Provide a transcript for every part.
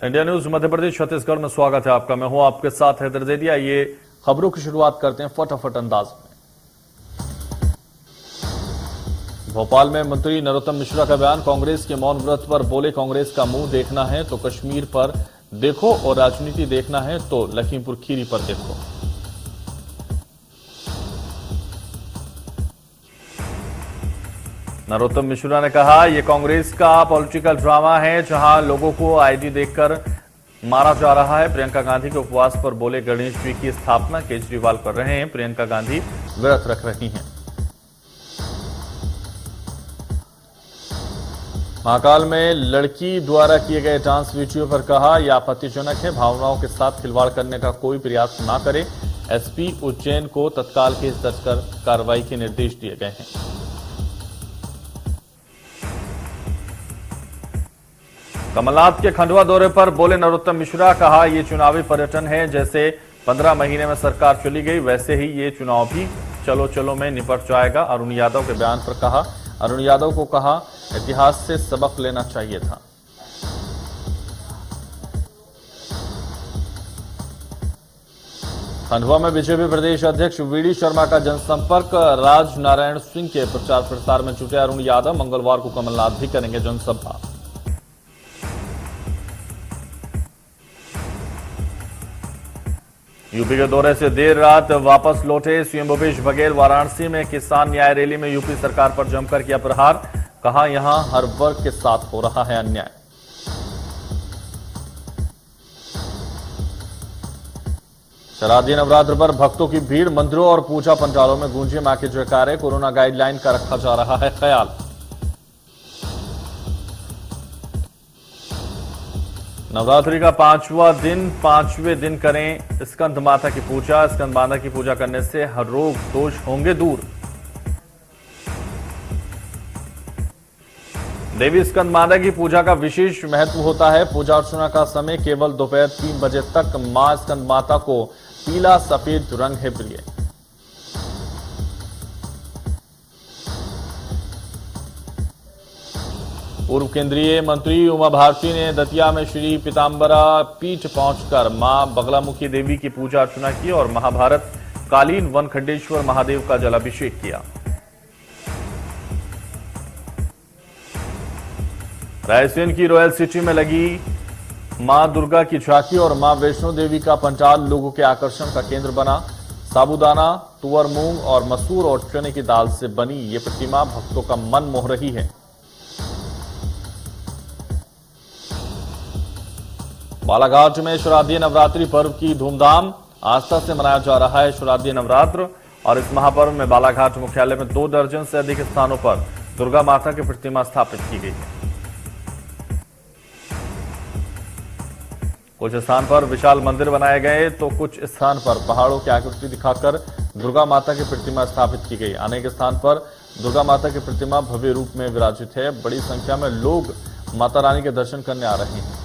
India news Madhya Pradesh Chhattisgarh में स्वागत है आपका। मैं हूं आपके साथ हैदर जैदिया। ये खबरों की शुरुआत करते हैं फटाफट अंदाज में। भोपाल में मंत्री नरोत्तम मिश्रा का बयान, कांग्रेस के मौन व्रत पर बोले कांग्रेस का मुंह देखना है तो कश्मीर पर देखो और राजनीति देखना है तो लखीमपुर खीरी पर देखो। नरोत्तम मिश्रा ने कहा, यह कांग्रेस का पॉलिटिकल ड्रामा है जहां लोगों को आईडी देखकर मारा जा रहा है। प्रियंका गांधी के उपवास पर बोले गणेश जी की स्थापना केजरीवाल कर रहे हैं, प्रियंका गांधी व्रत रख रही हैं। महाकाल में लड़की द्वारा किए गए डांस वीडियो पर कहा, यह आपत्तिजनक है, भावनाओं के साथ खिलवाड़ करने का कोई प्रयास ना करे। एसपी उज्जैन को तत्काल केस दर्ज कर कार्रवाई के निर्देश दिए गए हैं। कमलनाथ के खंडवा दौरे पर बोले नरोत्तम मिश्रा, कहा यह चुनावी पर्यटन है, जैसे 15 महीने में सरकार चली गई वैसे ही ये चुनाव भी चलो चलो में निपट जाएगा। अरुण यादव के बयान पर कहा, अरुण यादव को कहा इतिहास से सबक लेना चाहिए था। खंडवा में बीजेपी प्रदेश अध्यक्ष वीडी शर्मा का जनसंपर्क, राज नारायण सिंह के प्रचार प्रसार में जुटे अरुण यादव। मंगलवार को कमलनाथ भी करेंगे जनसभा। यूपी के दौरे से देर रात वापस लौटे सीएम भूपेश बघेल। वाराणसी में किसान न्याय रैली में यूपी सरकार पर जमकर किया प्रहार, कहा यहां हर वर्ग के साथ हो रहा है अन्याय। शारदीय नवरात्र पर भक्तों की भीड़, मंदिरों और पूजा पंडालों में गूंजे मां के जयकारे। कोरोना गाइडलाइन का रखा जा रहा है ख्याल। नवरात्रि का 5वां दिन, 5वें दिन करें स्कंद माता की पूजा। स्कंद माता की पूजा करने से हर रोग दोष होंगे दूर। देवी स्कंद माता की पूजा का विशेष महत्व होता है। पूजा अर्चना का समय केवल दोपहर 3 बजे तक। मां स्कंद माता को पीला सफेद रंग है प्रिय। पूर्व केंद्रीय मंत्री उमा भारती ने दतिया में श्री पीताम्बरा पीठ पहुंचकर मां बगलामुखी देवी की पूजा अर्चना की और महाभारत कालीन वनखंडेश्वर महादेव का जलाभिषेक किया। रायसेन की रॉयल सिटी में लगी मां दुर्गा की झांकी और मां वैष्णो देवी का पंडाल लोगों के आकर्षण का केंद्र बना। साबूदाना, तुअर, मूंग और मसूर और चने की दाल से बनी ये प्रतिमा भक्तों का मन मोह रही है। बालाघाट में शारदीय नवरात्रि पर्व की धूमधाम आस्था से मनाया जा रहा है शारदीय नवरात्र और इस महापर्व में बालाघाट मुख्यालय में 2 दर्जन से अधिक स्थानों पर दुर्गा माता की प्रतिमा स्थापित की गई है। कुछ स्थान पर विशाल मंदिर बनाए गए तो कुछ स्थान पर पहाड़ों की आकृति दिखाकर दुर्गा माता की प्रतिमा स्थापित की गई। अनेक स्थान पर दुर्गा माता की प्रतिमा भव्य रूप में विराजित है। बड़ी संख्या में लोग माता रानी के दर्शन करने आ रहे हैं।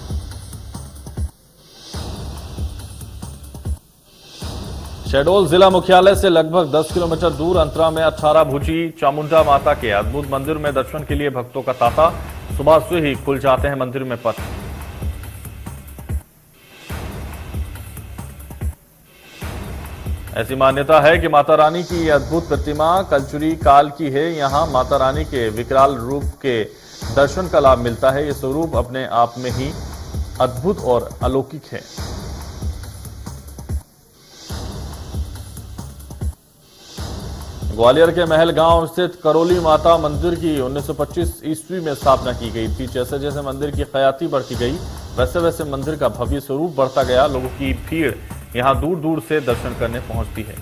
शहडोल जिला मुख्यालय से लगभग 10 किलोमीटर दूर अंतरा में 18 भुजी चामुंडा माता के अद्भुत मंदिर में दर्शन के लिए भक्तों का तांता। सुबह से ही खुल जाते हैं मंदिर में पट। ऐसी मान्यता है कि माता रानी की यह अद्भुत प्रतिमा कलचुरी काल की है। यहां माता रानी के विकराल रूप के दर्शन का लाभ मिलता है। यह स्वरूप अपने आप में ही अद्भुत और अलौकिक है। ग्वालियर के महल गांव स्थित करोली माता मंदिर की 1925 ईस्वी में स्थापना की गई थी। जैसे जैसे मंदिर की खयाती बढ़ती गई वैसे वैसे मंदिर का भव्य स्वरूप बढ़ता गया। लोगों की भीड़ यहां दूर दूर से दर्शन करने पहुंचती है।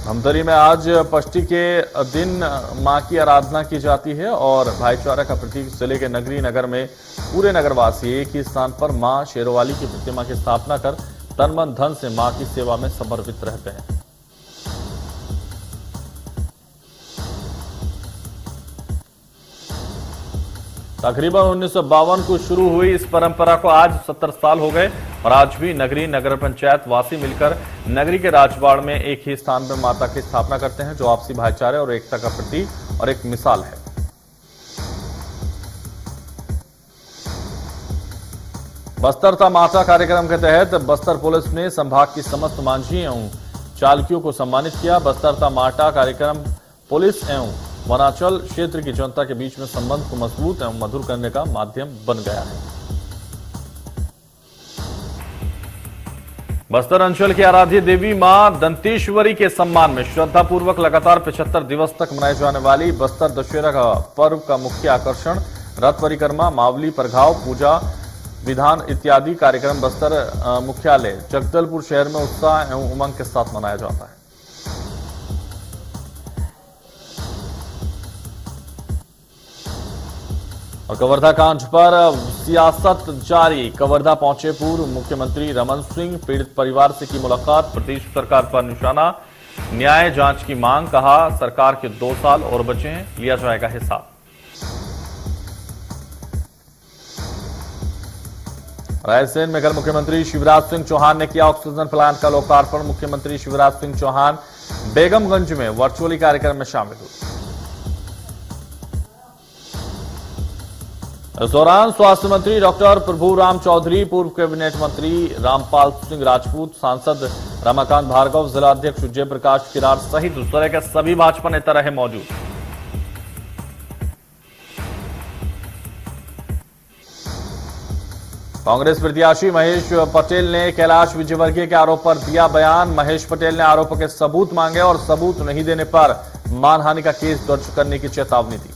धमतरी में आज पष्टी के दिन मां की आराधना की जाती है और भाईचारा का प्रतीक जिले के नगरी नगर में पूरे नगरवासी एक ही स्थान पर मां शेरोवाली की प्रतिमा की स्थापना कर तन मन धन से मां की सेवा में समर्पित रहते हैं। तकरीबन 1952 को शुरू हुई इस परंपरा को आज 70 साल हो गए और आज भी नगरी नगर पंचायत वासी मिलकर नगरी के राजवाड़ में एक ही स्थान पर माता की स्थापना करते हैं, जो आपसी भाईचारे और एकता का प्रतीक और एक मिसाल है। बस्तर ता माता कार्यक्रम के तहत बस्तर पुलिस ने संभाग की समस्त मांझी एवं चालकियों को सम्मानित किया। बस्तर ता माता कार्यक्रम पुलिस एवं वनांचल क्षेत्र की जनता के बीच में संबंध को मजबूत एवं मधुर करने का माध्यम बन गया है। बस्तर अंचल की आराध्य देवी मां दंतेश्वरी के सम्मान में श्रद्धापूर्वक लगातार 75 दिवस तक मनाए जाने वाली बस्तर दशहरा का पर्व का मुख्य आकर्षण रथ परिक्रमा, मावली, परघाव, पूजा विधान इत्यादि कार्यक्रम बस्तर मुख्यालय जगदलपुर शहर में उत्साह एवं उमंग के साथ मनाया जाता है। और कवर्धा कांड पर सियासत जारी। कवर्धा पहुंचे पूर्व मुख्यमंत्री रमन सिंह, पीड़ित परिवार से की मुलाकात, प्रदेश सरकार पर निशाना, न्याय जांच की मांग, कहा सरकार के 2 साल और बचे हैं, लिया जाएगा हिसाब। रायसेन में कल मुख्यमंत्री शिवराज सिंह चौहान ने किया ऑक्सीजन प्लांट का लोकार्पण। मुख्यमंत्री शिवराज सिंह चौहान बेगमगंज में वर्चुअली कार्यक्रम में शामिल हुए। इस दौरान स्वास्थ्य मंत्री डॉक्टर प्रभुराम चौधरी, पूर्व कैबिनेट मंत्री रामपाल सिंह राजपूत, सांसद रमाकांत भार्गव, जिला अध्यक्ष जयप्रकाश किरार सहित उस तरह के सभी भाजपा नेता रहे मौजूद। कांग्रेस प्रत्याशी महेश पटेल ने कैलाश विजयवर्गीय के आरोप पर दिया बयान। महेश पटेल ने आरोपों के सबूत मांगे और सबूत नहीं देने पर मानहानि का केस दर्ज करने की चेतावनी दी।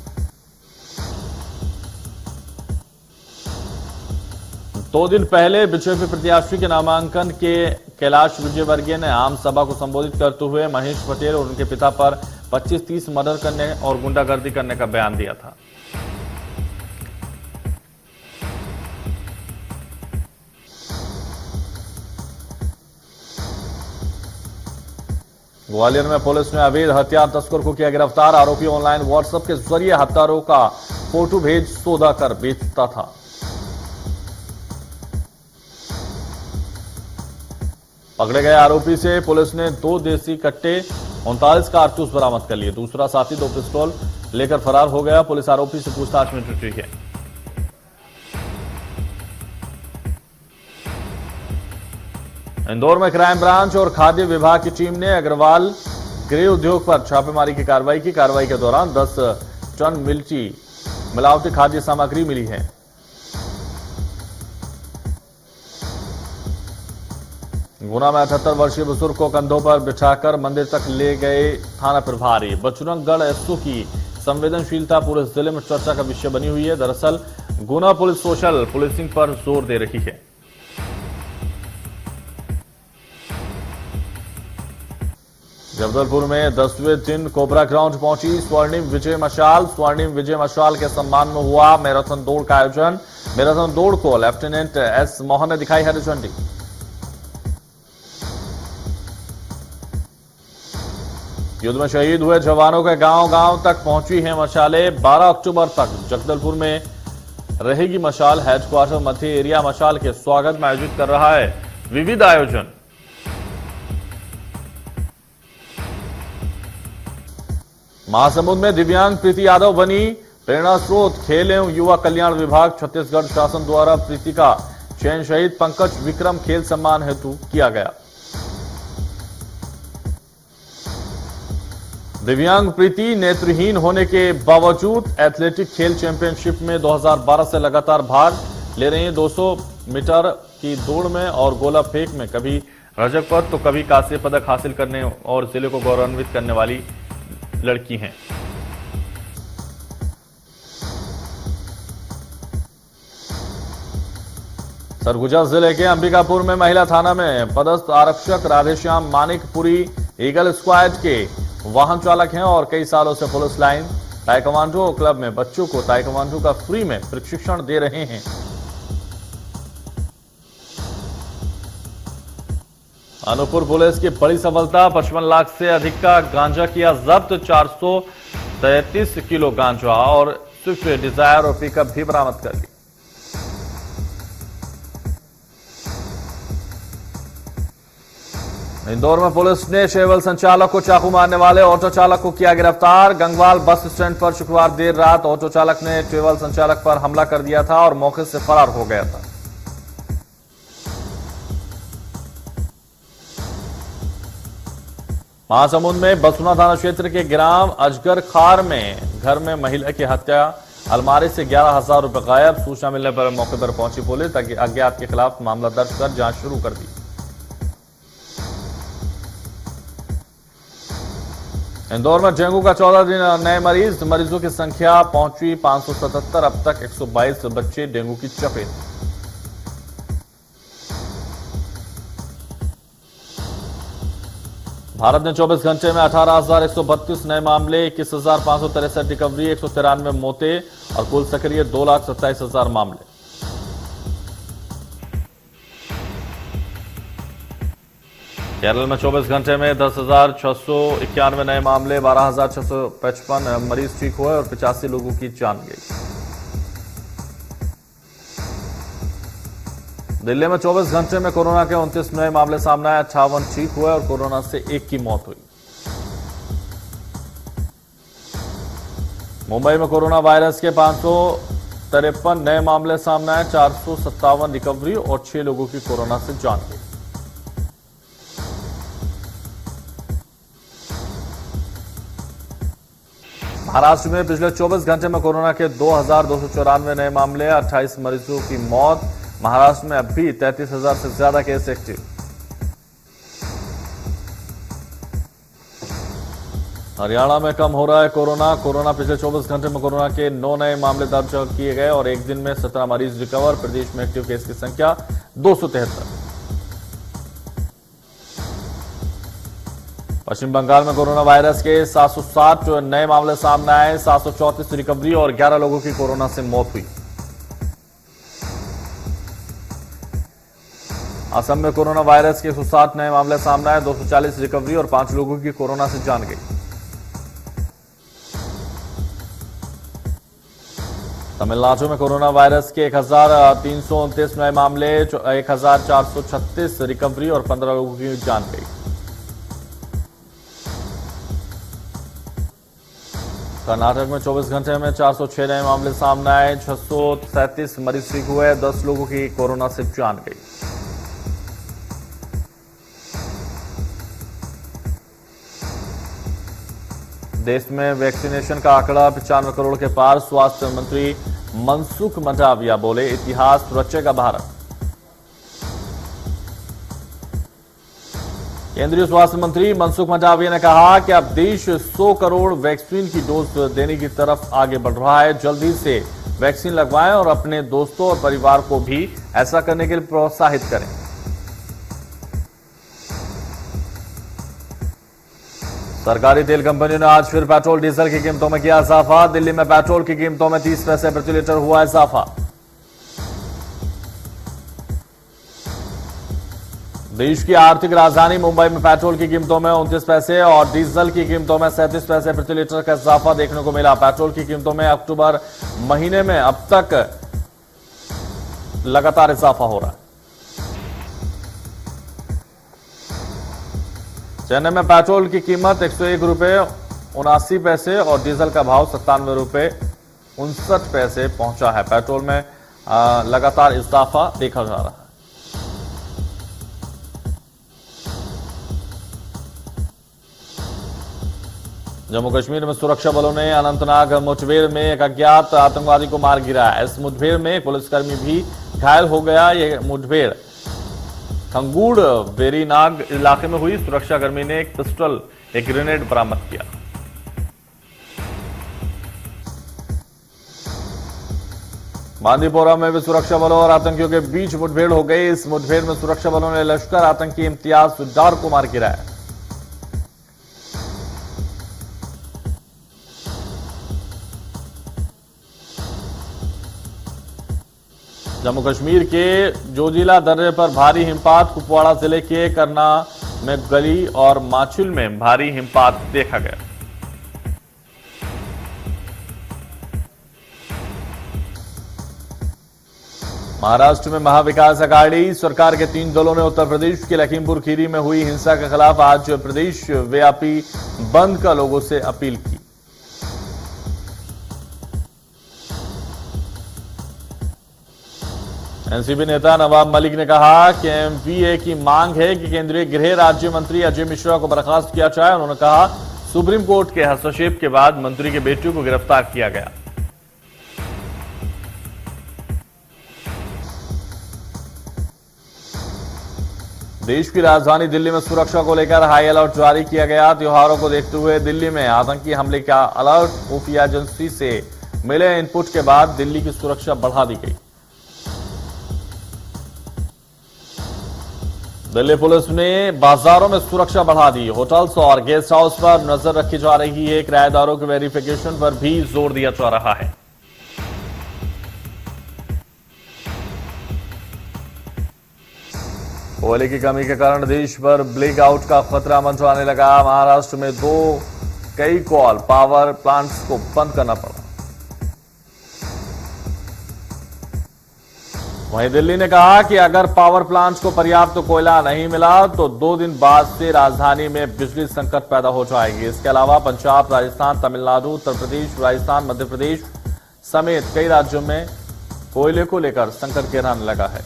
2 दिन पहले बीजेपी प्रत्याशी के नामांकन के कैलाश विजयवर्गीय ने आम सभा को संबोधित करते हुए महेश पटेल और उनके पिता पर 25-30 मर्डर करने और गुंडागर्दी करने का बयान दिया था। ग्वालियर में पुलिस ने अवैध हथियार तस्कर को किया गिरफ्तार। आरोपी ऑनलाइन व्हाट्सएप के जरिए हथियारों का फोटो भेज सौदा कर बेचता था। पकड़े गए आरोपी से पुलिस ने 2 देसी कट्टे, 39 कारतूस बरामद कर लिए। दूसरा साथी 2 पिस्तौल लेकर फरार हो गया। पुलिस आरोपी से पूछताछ में जुटी है। इंदौर में क्राइम ब्रांच और खाद्य विभाग की टीम ने अग्रवाल गृह उद्योग पर छापेमारी की कार्रवाई की। कार्रवाई के दौरान 10 टन मिलावटी खाद्य सामग्री मिली है। गुना में 78 वर्षीय बुजुर्ग को कंधों पर बिठाकर मंदिर तक ले गए थाना प्रभारी। बजरंगगढ़ एसओ की संवेदनशीलता पूरे जिले में चर्चा का विषय बनी हुई है। दरअसल गुना पुलिस सोशल पुलिसिंग पर जोर दे रही है। जबलपुर में 10वें दिन कोबरा ग्राउंड पहुंची स्वर्णिम विजय मशाल। स्वर्णिम विजय मशाल के सम्मान में हुआ मैराथन दौड़ का आयोजन। मैराथन दौड़ को लेफ्टिनेंट एस मोहन ने दिखाई हरी झंडी। युद्ध में शहीद हुए जवानों के गांव-गांव तक पहुंची है मशालें। 12 अक्टूबर तक जगदलपुर में रहेगी मशाल। हेडक्वार्टर मध्य एरिया मशाल के स्वागत में आयोजित कर रहा है विविध आयोजन। महासमुंद में दिव्यांग प्रीति यादव बनी प्रेरणा स्रोत। खेल एवं युवा कल्याण विभाग छत्तीसगढ़ शासन द्वारा प्रीति का चयन शहीद पंकज विक्रम खेल सम्मान हेतु किया गया। दिव्यांग प्रीति नेत्रहीन होने के बावजूद एथलेटिक खेल चैंपियनशिप में 2012 से लगातार भाग ले रही हैं। 200 मीटर की दौड़ में और गोला फेंक में कभी रजत पदक तो कभी कांस्य पदक हासिल करने और जिले को गौरवान्वित करने वाली लड़की हैं। सरगुजा जिले के अंबिकापुर में महिला थाना में पदस्थ आरक्षक राधेश्याम मानिकपुरी ईगल स्क्वाड के वाहन चालक हैं और कई सालों से पुलिस लाइन ताइक्वांडो क्लब में बच्चों को ताइक्वांडो का फ्री में प्रशिक्षण दे रहे हैं। अनूपपुर पुलिस की बड़ी सफलता। 55 लाख से अधिक का गांजा किया जब्त। 433 किलो गांजा और स्विफ्ट डिजायर और पिकअप भी बरामद कर ली। इंदौर में पुलिस ने शेवल संचालक को चाकू मारने वाले ऑटो चालक को किया गिरफ्तार। गंगवाल बस स्टैंड पर शुक्रवार देर रात ऑटो चालक ने ट्रेवल संचालक पर हमला कर दिया था और मौके से फरार हो गया था। महासमुंद में बसुना थाना क्षेत्र के ग्राम अजगर खार में घर में महिला की हत्या, अलमारी से 11,000 रुपए गायब। सूचना मिलने पर मौके पर पहुंची पुलिस अज्ञात के खिलाफ मामला दर्ज कर जांच शुरू कर दी। इंदौर में डेंगू का 14 दिन नए मरीजों की संख्या पहुंची 577। अब तक 122 बच्चे डेंगू की चपेट। भारत ने 24 घंटे में 18,132 नए मामले, 21,563 रिकवरी, 193 मौतें और कुल सक्रिय 2,27,000 मामले। केरल में 24 घंटे में 10,691 नए मामले, 12,655 मरीज ठीक हुए और 85 लोगों की जान गई। दिल्ली में 24 घंटे में कोरोना के 29 नए मामले सामने आए, 58 ठीक हुए और कोरोना से एक की मौत हुई। मुंबई में कोरोना वायरस के 553 नए मामले सामने आए, 457 रिकवरी और 6 लोगों की कोरोना से जान गई। महाराष्ट्र में पिछले 24 घंटे में कोरोना के 2,294 नए मामले, 28 मरीजों की मौत। महाराष्ट्र में अब भी 33,000 से ज्यादा केस एक्टिव। हरियाणा में कम हो रहा है कोरोना पिछले 24 घंटे में कोरोना के 9 नए मामले दर्ज किए गए और एक दिन में 17 मरीज रिकवर। प्रदेश में एक्टिव केस की संख्या 273। पश्चिम बंगाल में कोरोना वायरस के 760 नए मामले सामने आए, 734 रिकवरी और 11 लोगों की कोरोना से मौत हुई। असम में कोरोना वायरस के 160 नए मामले सामने आए, 240 रिकवरी और 5 लोगों की कोरोना से जान गई। तमिलनाडु में कोरोना वायरस के 1,329 नए मामले, 1,436 रिकवरी और 15 लोगों की जान गई। कर्नाटक में 24 घंटे में 406 नए मामले सामने आए, 637 मरीज ठीक हुए, 10 लोगों की कोरोना से जान गई। देश में वैक्सीनेशन का आंकड़ा 95 करोड़ के पार। स्वास्थ्य मंत्री मनसुख मंडाविया बोले, इतिहास रचेगा भारत। केंद्रीय स्वास्थ्य मंत्री मनसुख मंडाविया ने कहा कि अब देश 100 करोड़ वैक्सीन की डोज देने की तरफ आगे बढ़ रहा है। जल्दी से वैक्सीन लगवाएं और अपने दोस्तों और परिवार को भी ऐसा करने के लिए प्रोत्साहित करें। सरकारी तेल कंपनियों ने आज फिर पेट्रोल डीजल की कीमतों में किया इजाफा। दिल्ली में पेट्रोल की कीमतों में 30 पैसे प्रति लीटर हुआ इजाफा। देश की आर्थिक राजधानी मुंबई में पेट्रोल की कीमतों में 29 पैसे और डीजल की कीमतों में 37 पैसे प्रति लीटर का इजाफा देखने को मिला। पेट्रोल की कीमतों में अक्टूबर महीने में अब तक लगातार इजाफा हो रहा है। चेन्नई में पेट्रोल की कीमत 101 रुपए 79 पैसे और डीजल का भाव 97 रुपए 59 पैसे पहुंचा है। पेट्रोल में लगातार इजाफा देखा जा रहा है। जम्मू कश्मीर में सुरक्षा बलों ने अनंतनाग मुठभेड़ में एक अज्ञात आतंकवादी को मार गिराया। इस मुठभेड़ में पुलिसकर्मी भी घायल हो गया। यह मुठभेड़ खंगूड़ वेरीनाग इलाके में हुई। सुरक्षाकर्मी ने एक पिस्टल, एक ग्रेनेड बरामद किया। बांदीपोरा में भी सुरक्षा बलों और आतंकियों के बीच मुठभेड़ हो गई। इस मुठभेड़ में सुरक्षा बलों ने लश्कर आतंकी इम्तियाज डार को मार गिराया। जम्मू कश्मीर के जोजिला दर्रे पर भारी हिमपात। कुपवाड़ा जिले के करना में गली और माचुल में भारी हिमपात देखा गया। महाराष्ट्र में महाविकास अघाड़ी सरकार के 3 दलों ने उत्तर प्रदेश के लखीमपुर खीरी में हुई हिंसा के खिलाफ आज प्रदेश व्यापी बंद का लोगों से अपील की। एनसीपी नेता नवाब मलिक ने कहा कि एमवीए की मांग है कि केंद्रीय गृह राज्य मंत्री अजय मिश्रा को बर्खास्त किया जाए। उन्होंने कहा सुप्रीम कोर्ट के हस्तक्षेप के बाद मंत्री के बेटे को गिरफ्तार किया गया। देश की राजधानी दिल्ली में सुरक्षा को लेकर हाई अलर्ट जारी किया गया। त्योहारों को देखते हुए दिल्ली में आतंकी हमले का अलर्ट खुफिया एजेंसी से मिले इनपुट के बाद दिल्ली की सुरक्षा बढ़ा दी गई। दिल्ली पुलिस ने बाजारों में सुरक्षा बढ़ा दी। होटल्स और गेस्ट हाउस पर नजर रखी जा रही है। किराएदारों के वेरिफिकेशन पर भी जोर दिया जा रहा है। कोयले की कमी के कारण देश भर ब्लैकआउट का खतरा मंडराने लगा। महाराष्ट्र में कई कोल पावर प्लांट्स को बंद करना पड़ा। वहीं दिल्ली ने कहा कि अगर पावर प्लांट्स को पर्याप्त कोयला नहीं मिला तो 2 दिन बाद से राजधानी में बिजली संकट पैदा हो जाएगी। इसके अलावा पंजाब, राजस्थान, तमिलनाडु, उत्तर प्रदेश, राजस्थान, मध्य प्रदेश समेत कई राज्यों में कोयले को लेकर संकट गहराने लगा है।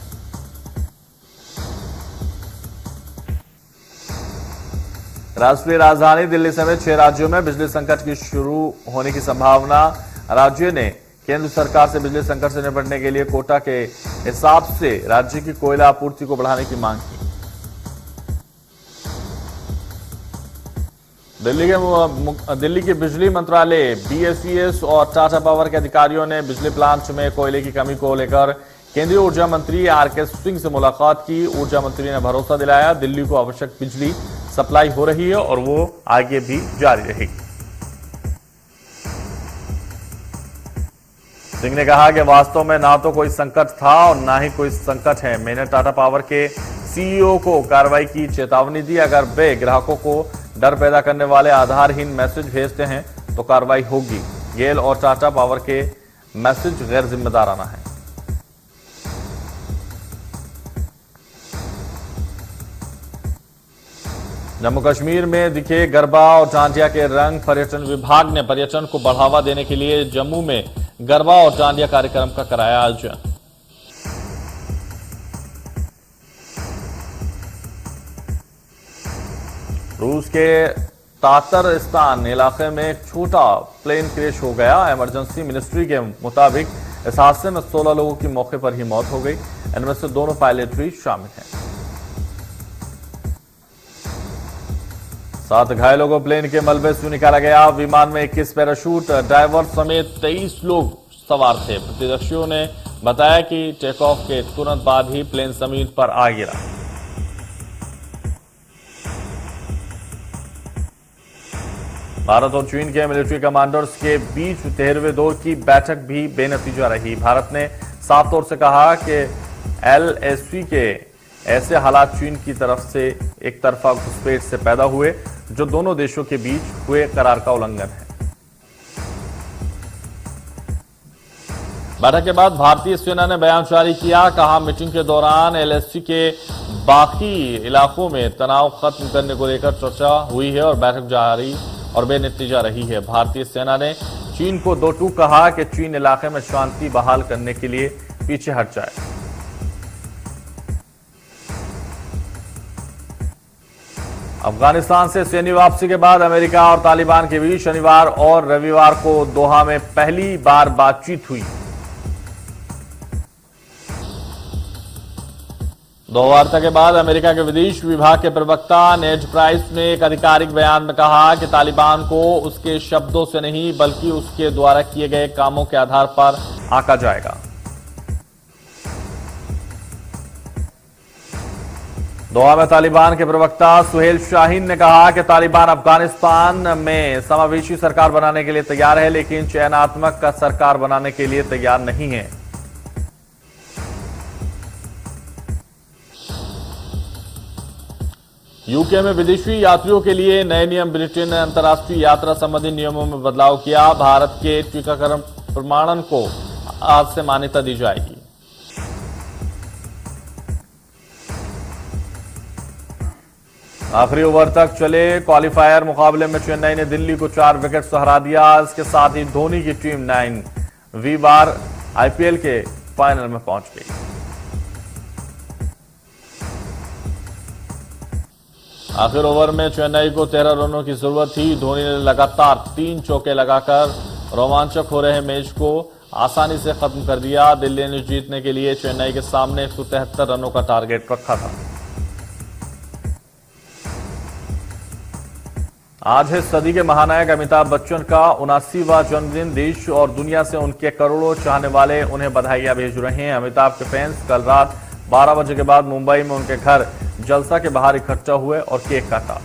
राष्ट्रीय राजधानी दिल्ली समेत 6 राज्यों में बिजली संकट की शुरू होने की संभावना। राज्य ने केंद्र सरकार से बिजली संकट से निपटने के लिए कोटा के हिसाब से राज्य की कोयला आपूर्ति को बढ़ाने की मांग की। दिल्ली के बिजली मंत्रालय, बीएसईएस और टाटा पावर के अधिकारियों ने बिजली प्लांट में कोयले की कमी को लेकर केंद्रीय ऊर्जा मंत्री आरके सिंह से मुलाकात की। ऊर्जा मंत्री ने भरोसा दिलाया दिल्ली को आवश्यक बिजली सप्लाई हो रही है और वो आगे भी जारी रहेगी। सिंह ने कहा कि वास्तव में ना तो कोई संकट था और ना ही कोई संकट है। मैंने टाटा पावर के सीईओ को कार्रवाई की चेतावनी दी। अगर वे ग्राहकों को डर पैदा करने वाले आधारहीन मैसेज भेजते हैं तो कार्रवाई होगी। गेल और टाटा पावर के मैसेज गैर जिम्मेदाराना है। जम्मू कश्मीर में दिखे गरबा और डांडिया के रंग। पर्यटन विभाग ने पर्यटन को बढ़ावा देने के लिए जम्मू में गरबा और डांडिया कार्यक्रम का कराया आयोजन। रूस के तातरस्तान इलाके में एक छोटा प्लेन क्रैश हो गया। इमरजेंसी मिनिस्ट्री के मुताबिक इस हादसे में 16 लोगों की मौके पर ही मौत हो गई। इनमें से दोनों पायलट भी शामिल हैं। 7 घायलों को प्लेन के मलबे से निकाला गया। विमान में 21 पैराशूट ड्राइवर समेत 23 लोग सवार थे। प्रत्यक्षदर्शियों ने बताया कि टेक ऑफ के तुरंत बाद ही प्लेन जमीन पर आ गिरा। भारत और चीन के मिलिट्री कमांडर्स के बीच 13वें दौर की बैठक भी बेनतीजा रही। भारत ने साफ तौर से कहा कि एलएसी के ऐसे हालात चीन की तरफ से एक तरफा घुसपैठ से पैदा हुए जो दोनों देशों के बीच हुए करार का उल्लंघन है। बैठक के बाद भारतीय सेना ने बयान जारी किया। कहा मीटिंग के दौरान एलएसी के बाकी इलाकों में तनाव खत्म करने को लेकर चर्चा हुई है और बैठक जारी और बेनतीजा रही है। भारतीय सेना ने चीन को दो टूक कहा कि चीन इलाके में शांति बहाल करने के लिए पीछे हट जाए। अफगानिस्तान से सैन्य वापसी के बाद अमेरिका और तालिबान के बीच शनिवार और रविवार को दोहा में पहली बार बातचीत हुई। 2 वार्ता के बाद अमेरिका के विदेश विभाग के प्रवक्ता नेड प्राइस ने एक आधिकारिक बयान में कहा कि तालिबान को उसके शब्दों से नहीं बल्कि उसके द्वारा किए गए कामों के आधार पर आंका जाएगा। दोहा में तालिबान के प्रवक्ता सुहेल शाहीन ने कहा कि तालिबान अफगानिस्तान में समावेशी सरकार बनाने के लिए तैयार है, लेकिन चयनात्मक का सरकार बनाने के लिए तैयार नहीं है। यूके में विदेशी यात्रियों के लिए नए नियम। ब्रिटेन ने अंतर्राष्ट्रीय यात्रा संबंधी नियमों में बदलाव किया। भारत के टीकाकरण प्रमाणन को आज से मान्यता दी जाएगी। आखिरी ओवर तक चले क्वालिफायर मुकाबले में चेन्नई ने दिल्ली को 4 विकेट से हरा दिया। इसके साथ ही धोनी की टीम 9वीं बार आईपीएल के फाइनल में पहुंच गई। आखिर ओवर में चेन्नई को 13 रनों की जरूरत थी। धोनी ने लगातार 3 चौके लगाकर रोमांचक हो रहे मैच को आसानी से खत्म कर दिया। दिल्ली ने जीतने के लिए चेन्नई के सामने 173 रनों का टारगेट रखा था। आज है सदी के महानायक अमिताभ बच्चन का 79वां जन्मदिन। देश और दुनिया से उनके करोड़ों चाहने वाले उन्हें बधाइयां भेज रहे हैं। अमिताभ के फैंस कल रात 12 बजे के बाद मुंबई में उनके घर जलसा के बाहर इकट्ठा हुए और केक काटा।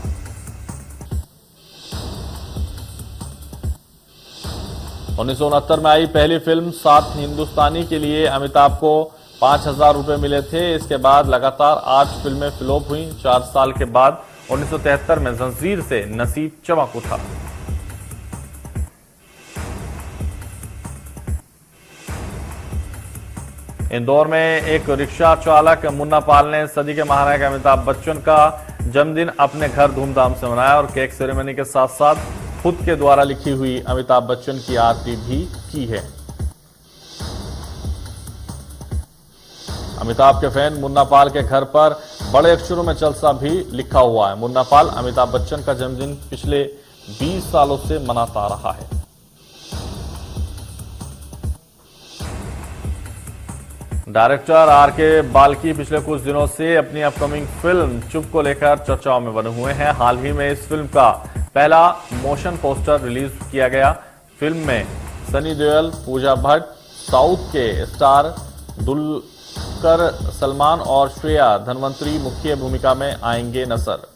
उन्नीस में आई पहली फिल्म 7 हिंदुस्तानी के लिए अमिताभ को 5,000 रुपए मिले थे। इसके बाद लगातार 8 फिल्में फ्लॉप हुई। 4 साल के बाद 1973 में जंजीर से नसीब चमक उठा। इंदौर में एक रिक्शा चालक मुन्ना पाल ने सदी के महानायक अमिताभ बच्चन का जन्मदिन अपने घर धूमधाम से मनाया और केक सेरेमनी के साथ साथ खुद के द्वारा लिखी हुई अमिताभ बच्चन की आरती भी की है। अमिताभ के फैन मुन्ना पाल के घर पर बड़े अक्षरों में जलसा भी लिखा हुआ है। मुन्ना पाल अमिताभ बच्चन का जन्मदिन पिछले 20 सालों से मनाता आ रहा है। Director R K. बाल्की पिछले कुछ दिनों से अपनी अपकमिंग फिल्म चुप को लेकर चर्चाओं में बने हुए हैं। हाल ही में इस फिल्म का पहला मोशन पोस्टर रिलीज किया गया। फिल्म में सनी देओल, पूजा भट्ट, साउथ के स्टार दुलकर सलमान और श्रेया धनवंतरी मुख्य भूमिका में आएंगे नजर।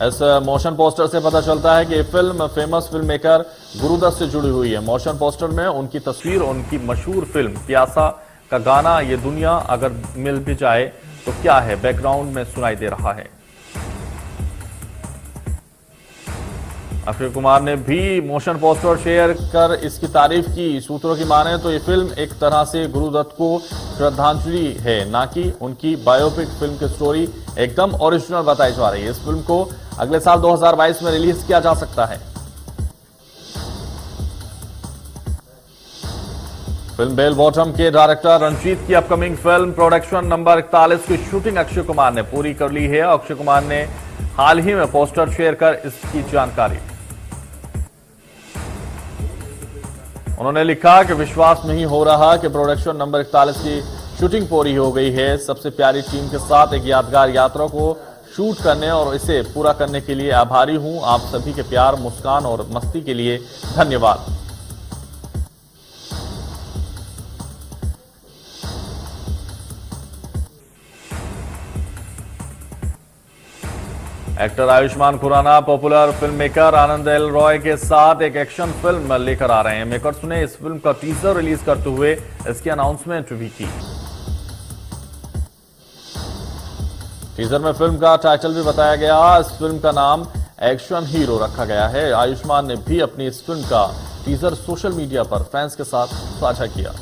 इस मोशन पोस्टर से पता चलता है कि ये film famous filmmaker Guru Dutt से जुड़ी हुई है। मोशन पोस्टर में उनकी तस्वीर और उनकी मशहूर फिल्म प्यासा का गाना ये दुनिया अगर मिल भी जाए तो क्या है बैकग्राउंड में सुनाई दे रहा है। अक्षय कुमार ने भी मोशन पोस्टर शेयर कर इसकी तारीफ की। सूत्रों की माने तो ये फिल्म एक तरह से गुरुदत्त को श्रद्धांजलि है, ना कि उनकी बायोपिक। फिल्म की स्टोरी एकदम ओरिजिनल बताई जा रही है। इस फिल्म को अगले साल 2022 में रिलीज किया जा सकता है। फिल्म बेल बॉटम के डायरेक्टर रंजीत की अपकमिंग फिल्म प्रोडक्शन नंबर 41 की शूटिंग अक्षय कुमार ने पूरी कर ली है। अक्षय कुमार ने हाल ही में पोस्टर शेयर कर इसकी जानकारी। उन्होंने लिखा कि विश्वास नहीं हो रहा कि प्रोडक्शन नंबर 41 की शूटिंग पूरी हो गई है। सबसे प्यारी टीम के साथ एक यादगार यात्रा को शूट करने और इसे पूरा करने के लिए आभारी हूं। आप सभी के प्यार, मुस्कान और मस्ती के लिए धन्यवाद। Actor Ayushmann Khurrana popular film maker Anand L Rai के साथ एक एक्शन फिल्म लेकर आ रहे हैं। मेकर्स ने इस फिल्म का टीजर रिलीज करते हुए इसकी अनाउंसमेंट भी की। टीजर में फिल्म का टाइटल भी बताया गया। इस फिल्म का नाम एक्शन हीरो रखा गया है। आयुष्मान ने भी अपनी इस फिल्म का टीजर सोशल मीडिया पर फैंस के साथ साझा किया।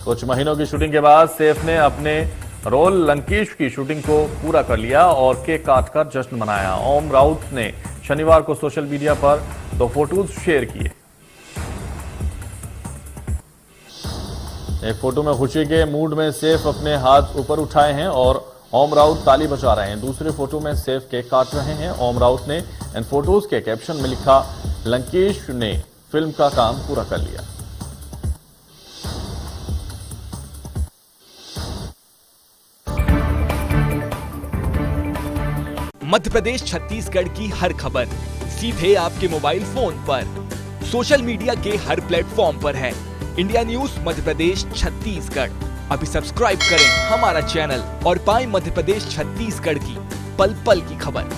कुछ महीनों की शूटिंग के बाद सैफ ने अपने रोल लंकेश की शूटिंग को पूरा कर लिया और केक काटकर जश्न मनाया। ओम राउत ने शनिवार को सोशल मीडिया पर 2 फोटोज शेयर किए। एक फोटो में खुशी के मूड में सैफ अपने हाथ ऊपर उठाए हैं और ओम राउत ताली बजा रहे हैं। दूसरे फोटो में सैफ केक काट रहे हैं। ओम राउत ने इन फोटोज के कैप्शन में लिखा, लंकेश ने फिल्म का काम पूरा कर लिया। मध्य प्रदेश छत्तीसगढ़ की हर खबर सीधे आपके मोबाइल फोन पर, सोशल मीडिया के हर प्लेटफॉर्म पर है। इंडिया न्यूज मध्य प्रदेश छत्तीसगढ़, अभी सब्सक्राइब करें हमारा चैनल और पाएं मध्य प्रदेश छत्तीसगढ़ की पल पल की खबर।